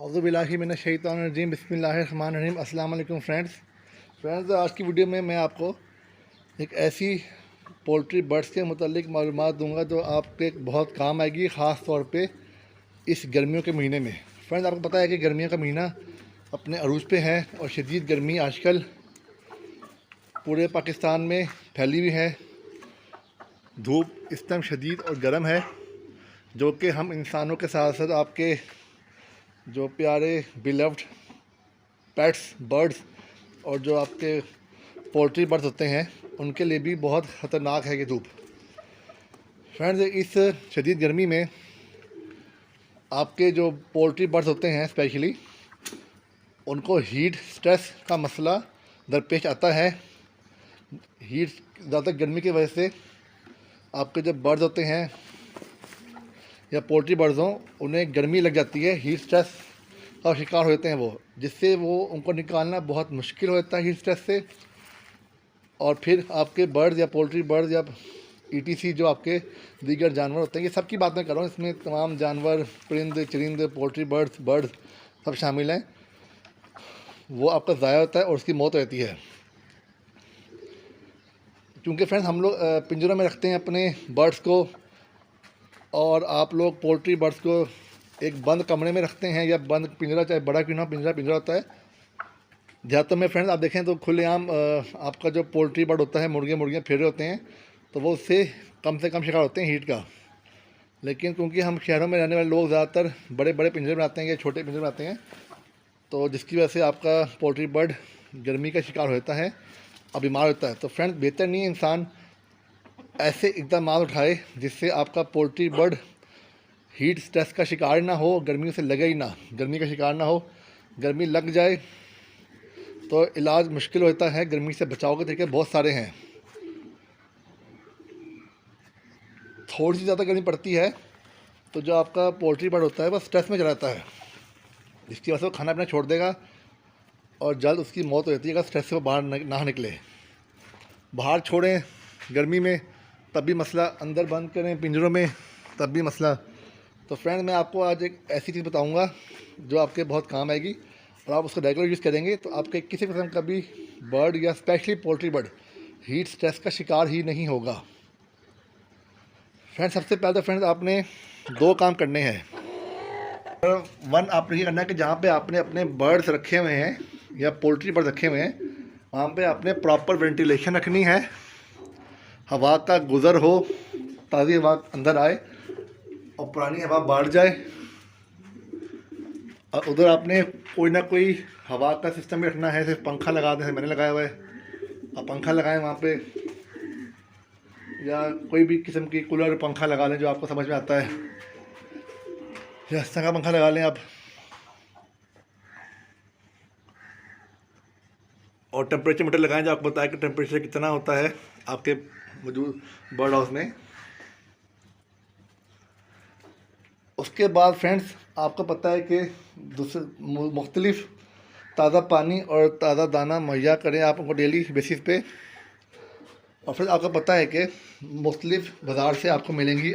औज़ुबिल्लाहि मिनश्शैतानिर्रजीम बिस्मिल्लाहिर्रहमानिर्रहीम। अस्सलाम वालेकुम फ्रेंड्स, आज की वीडियो में मैं आपको एक ऐसी पोल्ट्री बर्ड्स के मुतालिक मालूमात दूंगा जो आपके बहुत काम आएगी, ख़ास तौर पे इस गर्मियों के महीने में। फ्रेंड्स, आपको पता है कि गर्मियों का महीना अपने अरूज पे है और शदीद गर्मी आजकल पूरे पाकिस्तान में फैली हुई है। धूप इस टाइम शदीद और गर्म है, जो कि हम इंसानों के साथ साथ आपके जो प्यारे बिलव्ड पेट्स बर्ड्स और जो आपके पोल्ट्री बर्ड्स होते हैं उनके लिए भी बहुत ख़तरनाक है ये धूप। फ्रेंड्स, इस शदीद गर्मी में आपके जो पोल्ट्री बर्ड्स होते हैं स्पेशली उनको हीट स्ट्रेस का मसला दरपेश आता है। हीट ज़्यादा गर्मी की वजह से आपके जो बर्ड्स होते हैं या पोल्ट्री बर्ड्स हों, उन्हें गर्मी लग जाती है, हीट स्ट्रेस का शिकार होते हैं वो, जिससे वो उनको निकालना बहुत मुश्किल होता है हीट स्ट्रेस से। और फिर आपके बर्ड्स या पोल्ट्री बर्ड्स या ईटीसी जो आपके दीगर जानवर होते हैं, ये सब की बात मैं कर रहा हूँ, इसमें तमाम जानवर, परिंद चरिंद, पोल्ट्री बर्ड्स सब शामिल हैं, वो आपका ज़ाया होता है और उसकी मौत हो जाती है। क्योंकि फ्रेंड्स, हम लोग पिंजरों में रखते हैं अपने बर्ड्स को, और आप लोग पोल्ट्री बर्ड्स को एक बंद कमरे में रखते हैं या बंद पिंजरा, चाहे बड़ा क्यों ना पिंजरा होता है। ज़्यादातर में फ्रेंड्स आप देखें तो खुलेआम आपका जो पोल्ट्री बर्ड होता है, मुर्गियाँ फिर रहे होते हैं, तो वो उससे कम से कम शिकार होते हैं हीट का। लेकिन क्योंकि हम शहरों में रहने वाले लोग ज़्यादातर बड़े बड़े पिंजरे बनाते हैं या छोटे पिंजरे बनाते हैं, तो जिसकी वजह से आपका पोल्ट्री बर्ड गर्मी का शिकार होता है और बीमार होता है। तो फ्रेंड्स, बेहतर नहीं है इंसान ऐसे इकदाम उठाए जिससे आपका पोल्ट्री बर्ड हीट स्ट्रेस का शिकार ना हो, गर्मियों से लगे ही ना, गर्मी का शिकार ना हो। गर्मी लग जाए तो इलाज मुश्किल होता है। गर्मी से बचाव के तरीके बहुत सारे हैं। थोड़ी सी ज़्यादा गर्मी पड़ती है तो जो आपका पोल्ट्री बर्ड होता है वह स्ट्रेस में चला जाता है, जिसकी वजह से वो खाना पीना छोड़ देगा और जल्द उसकी मौत हो जाती है अगर स्ट्रेस से वो बाहर ना निकले। बाहर छोड़ें गर्मी में तब भी मसला, अंदर बंद करें पिंजरों में तब भी मसला। तो फ्रेंड, मैं आपको आज एक ऐसी चीज़ बताऊंगा जो आपके बहुत काम आएगी और आप उसको रेगुलर यूज़ करेंगे तो आपके किसी किस्म का भी बर्ड या specially poultry bird heat stress का शिकार ही नहीं होगा। फ्रेंड, सबसे पहले तो फ्रेंड्स आपने दो काम करने हैं। वन, आपने ये करना है कि जहाँ पे आपने अपने बर्ड्स रखे हुए हैं या पोल्ट्री बर्ड रखे हुए हैं वहाँ पे आपने प्रॉपर वेंटिलेशन रखनी है, हवा का गुज़र हो, ताज़ी हवा अंदर आए और पुरानी हवा बाहर जाए। और उधर आपने कोई ना कोई हवा का सिस्टम भी रखना है, सिर्फ पंखा लगा दें, मैंने लगाया हुआ है, आप पंखा लगाएं वहाँ पे, या कोई भी किस्म की कूलर पंखा लगा लें जो आपको समझ में आता है, या इस तरह का पंखा लगा लें आप। और टेम्परेचर मीटर लगाएं जो आपको बताए कि टेम्परेचर कितना होता है आपके मौजूद बर्ड हाउस में। उसके बाद फ्रेंड्स, आपको पता है कि दूसरे मुख्तलिफ ताज़ा पानी और ताज़ा दाना मुहैया करें आप उनको डेली बेसिस पे। और फिर आपको पता है कि मुख्तलिफ बाज़ार से आपको मिलेंगी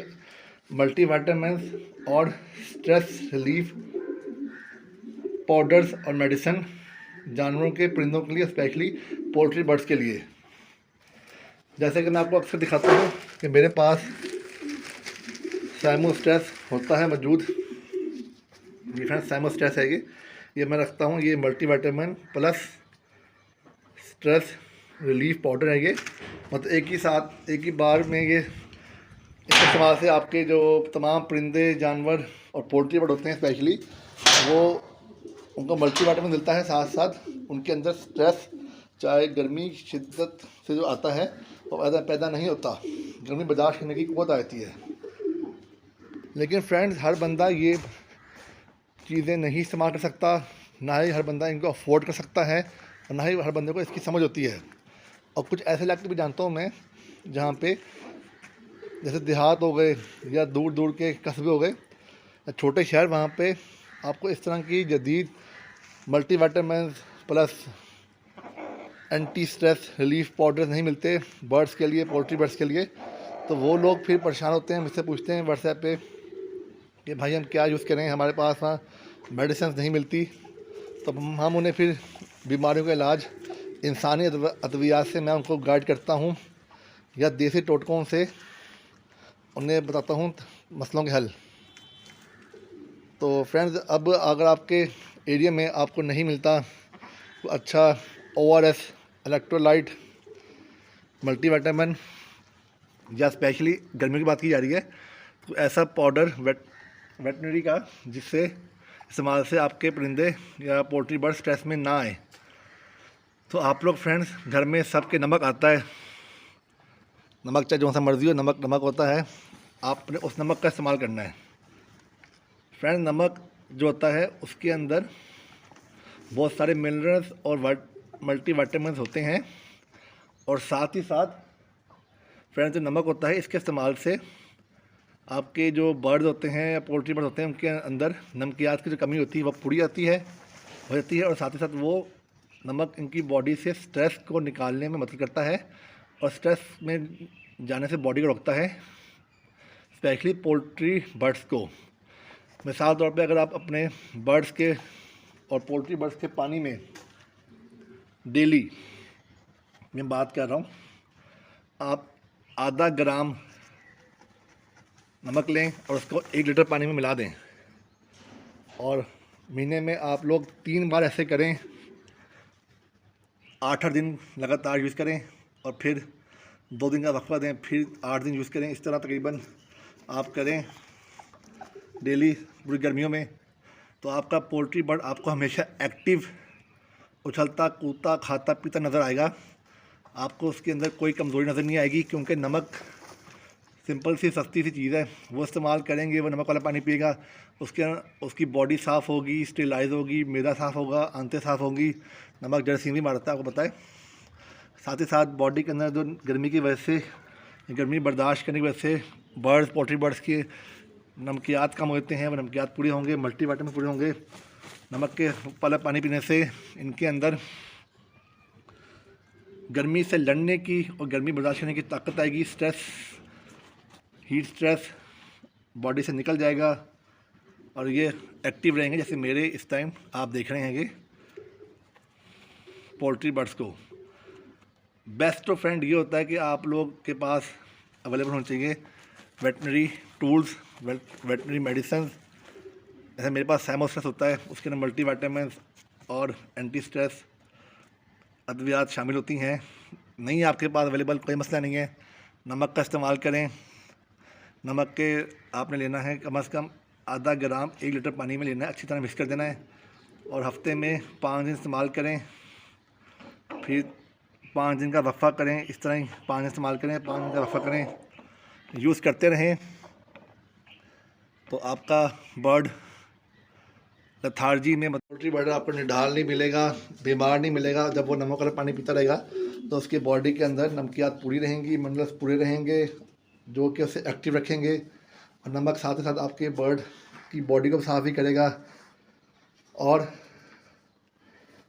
मल्टीविटामिन्स और स्ट्रेस रिलीफ पाउडर्स और मेडिसिन जानवरों के, परिंदों के लिए, स्पेशली पोल्ट्री बर्ड्स के लिए। जैसे कि मैं आपको अक्सर दिखाता हूँ कि मेरे पास साइमो स्ट्रेस होता है मौजूद। ये फ्रेंड्स साइमो स्ट्रेस है, ये मैं रखता हूँ। ये multivitamin plus stress relief powder है। ये मतलब एक ही साथ, एक ही बार में ये इसके इस्तेमाल से आपके जो तमाम परिंदे, जानवर और पोल्ट्री बर्ड होते हैं स्पेशली, वो उनको मल्टीविटामिन मिलता है, साथ साथ उनके अंदर स्ट्रेस, चाहे गर्मी शिद्दत से जो आता है वो पैदा नहीं होता, गर्मी बर्दाश्त करने की क़ुव्वत आती है। लेकिन फ्रेंड्स, हर बंदा ये चीज़ें नहीं इस्तेमाल कर सकता, ना ही हर बंदा इनको अफोर्ड कर सकता है और ना ही हर बंदे को इसकी समझ होती है। और कुछ ऐसे इलाके भी जानता हूँ मैं जहाँ पे जैसे देहात हो गए या दूर दूर के कस्बे हो गए या छोटे शहर, वहाँ पे आपको इस तरह की जदीद multivitamin plus anti stress relief powder नहीं मिलते बर्ड्स के लिए, पोल्ट्री बर्ड्स के लिए। तो वो लोग फिर परेशान होते हैं, मुझसे पूछते हैं व्हाट्सएप पे कि भाई हम क्या यूज़ करें, हमारे पास वहाँ मेडिसिन नहीं मिलती, तो हम उन्हें फिर बीमारियों का इलाज इंसानी अद्वियात से मैं उनको गाइड करता हूँ, या देसी टोटकों से उन्हें बताता हूँ मसलों के हल। तो फ्रेंड्स, अब अगर आपके एरिया में आपको नहीं मिलता तो अच्छा ORS, इलेक्ट्रोलाइट, मल्टीविटामिन, या स्पेशली गर्मियों की बात की जा रही है तो ऐसा पाउडर वेटनरी का, जिससे इस्तेमाल से आपके परिंदे या पोल्ट्री बर्ड स्ट्रेस में ना आए। तो आप लोग फ्रेंड्स, घर में सबके नमक आता है, नमक चाहे जो सा मर्जी हो, नमक नमक होता है, आपने उस नमक का इस्तेमाल करना है। फ्रेंड्स, नमक जो होता है उसके अंदर बहुत सारे मिनरल्स और मल्टीविटामिन्स होते हैं, और साथ ही साथ फ्रेंड्स जो नमक होता है इसके इस्तेमाल से आपके जो बर्ड्स होते हैं या पोल्ट्री बर्ड होते हैं उनके अंदर नमकियात की जो कमी होती है वो पूरी हो जाती है, और साथ ही साथ वो नमक इनकी बॉडी से स्ट्रेस को निकालने में मदद करता है और स्ट्रेस में जाने से बॉडी को रोकता है, स्पेशली पोल्ट्री बर्ड्स को। मिसाल तौर पे अगर आप अपने बर्ड्स के और पोल्ट्री बर्ड्स के पानी में डेली, मैं बात कर रहा हूँ, आप आधा ग्राम नमक लें और उसको 1 लीटर पानी में मिला दें, और महीने में आप लोग 3 बार ऐसे करें, 8-8 दिन लगातार यूज़ करें, और फिर 2 दिन का वक्फा दें, फिर 8 दिन यूज़ करें। इस तरह तकरीबन आप करें डेली पूरी गर्मियों में, तो आपका पोल्ट्री बर्ड आपको हमेशा एक्टिव, उछलता कूदता खाता पीता नज़र आएगा। आपको उसके अंदर कोई कमज़ोरी नज़र नहीं आएगी, क्योंकि नमक सिंपल सी सस्ती सी चीज़ है, वो इस्तेमाल करेंगे, वो नमक वाला पानी पिएगा, उसकी बॉडी साफ़ होगी, स्टेलाइज होगी, मैदा साफ़ होगा, आंतें साफ़ होंगी। नमक जरासीम मारता है, आपको पता है। साथ ही साथ बॉडी के अंदर जो गर्मी की वजह से, गर्मी बर्दाश्त करने की वजह से बर्ड्स, पोल्ट्री बर्ड्स के नमकियात कम होते हैं, वो नमकियात पूरे होंगे, मल्टीविटामिन पूरे होंगे। नमक के वाला पानी पीने से इनके अंदर गर्मी से लड़ने की और गर्मी बर्दाश्त करने की ताकत आएगी। हीट स्ट्रेस बॉडी से निकल जाएगा और ये एक्टिव रहेंगे, जैसे मेरे इस टाइम आप देख रहे हैं कि पोल्ट्री बर्ड्स को। बेस्ट तो फ्रेंड ये होता है कि आप लोग के पास अवेलेबल होने चाहिए वेटनरी टूल्स, वेटनरी मेडिसिन। जैसे मेरे पास सैमोस्ट्रेस होता है, उसके अंदर मल्टीविटामिन और एंटी स्ट्रेस अद्वियात शामिल होती हैं। नहीं आपके पास अवेलेबल, कोई मसला नहीं है, नमक का इस्तेमाल करें। नमक के आपने लेना है कम से कम आधा ग्राम 1 लीटर पानी में लेना है, अच्छी तरह मिक्स कर देना है, और हफ्ते में 5 दिन इस्तेमाल करें, फिर 5 दिन का वक्फा करें। इस तरह ही 5 दिन इस्तेमाल करें, 5 दिन का वक्फा करें, यूज़ करते रहें, तो आपका बर्ड लथार्जी में, पोल्ट्री बर्ड आपको निढाल नहीं मिलेगा, बीमार नहीं मिलेगा। जब वो नमक वाला पानी पीता रहेगा तो उसकी बॉडी के अंदर नमकियात पूरी रहेंगी, मिनरल्स पूरे रहेंगे, जो कि उसे एक्टिव रखेंगे। और नमक साथ ही साथ आपके बर्ड की बॉडी को साफ ही करेगा और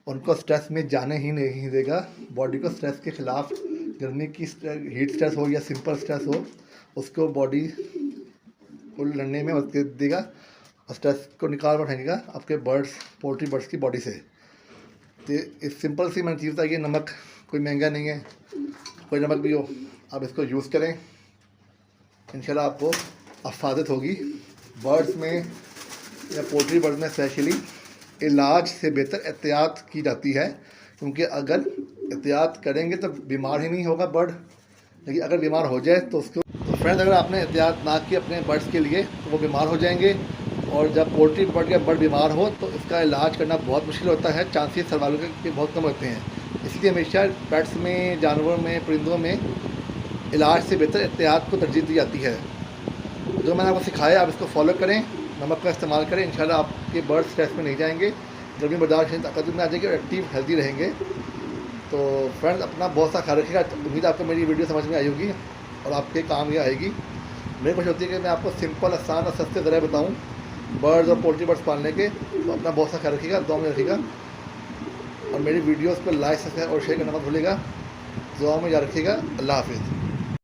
उनको स्ट्रेस में जाने ही नहीं देगा। बॉडी को स्ट्रेस के ख़िलाफ़, गर्मी की हीट स्ट्रेस हो या सिंपल स्ट्रेस हो, उसको बॉडी को लड़ने में मदद देगा और स्ट्रेस को निकाल उठाएगा आपके बर्ड्स, पोल्ट्री बर्ड्स की बॉडी से। तो इस सिंपल सी मैंने चीज़ था, ये नमक कोई महंगा नहीं है, कोई नमक भी हो आप इसको यूज़ करें, इंशाल्लाह आपको अफादत होगी। बर्ड्स में या पोल्ट्री बर्ड्स में स्पेशली इलाज से बेहतर एहतियात की जाती है, क्योंकि अगर एहतियात करेंगे तो बीमार ही नहीं होगा बर्ड, लेकिन अगर बीमार हो जाए तो उसको, तो फ्रेंड्स अगर आपने एहतियात ना की अपने बर्ड्स के लिए तो वो बीमार हो जाएंगे, और जब पोल्ट्री बर्ड या बर्ड बीमार हो तो इसका इलाज करना बहुत मुश्किल होता है, चांसेस सर्वाइवल के बहुत कम होते हैं। इसलिए हमेशा पेट्स में, जानवरों में, परिंदों में इलाज से बेहतर एहतियात को तरजीह दी जाती है। जो मैंने आपको सिखाया आप इसको फॉलो करें, नमक का इस्तेमाल करें, इंशाल्लाह आपके बर्ड स्ट्रेस में नहीं जाएंगे, गर्मी बर्दाश्त की ताकत में आ जाएगी और एक्टिव हेल्दी रहेंगे। तो फ्रेंड्स अपना बहुत सा ख्याल रखिएगा। उम्मीद आपको मेरी वीडियो समझ में आई होगी और आपके काम ये आएगी। मेरी कोशिश होती है कि मैं आपको सिंपल, आसान और सस्ते ज़रिए बताऊँ बर्ड्स और पोल्ट्री बर्ड्स पालने के। तो अपना बहुत सा ख्याल रखिएगा, दुआ में रखिएगा, और मेरी वीडियोज़ को लाइक, सब्सक्राइब और शेयर करना मत भूलिएगा। दुआ में याद रखिएगा। अल्लाह हाफिज़।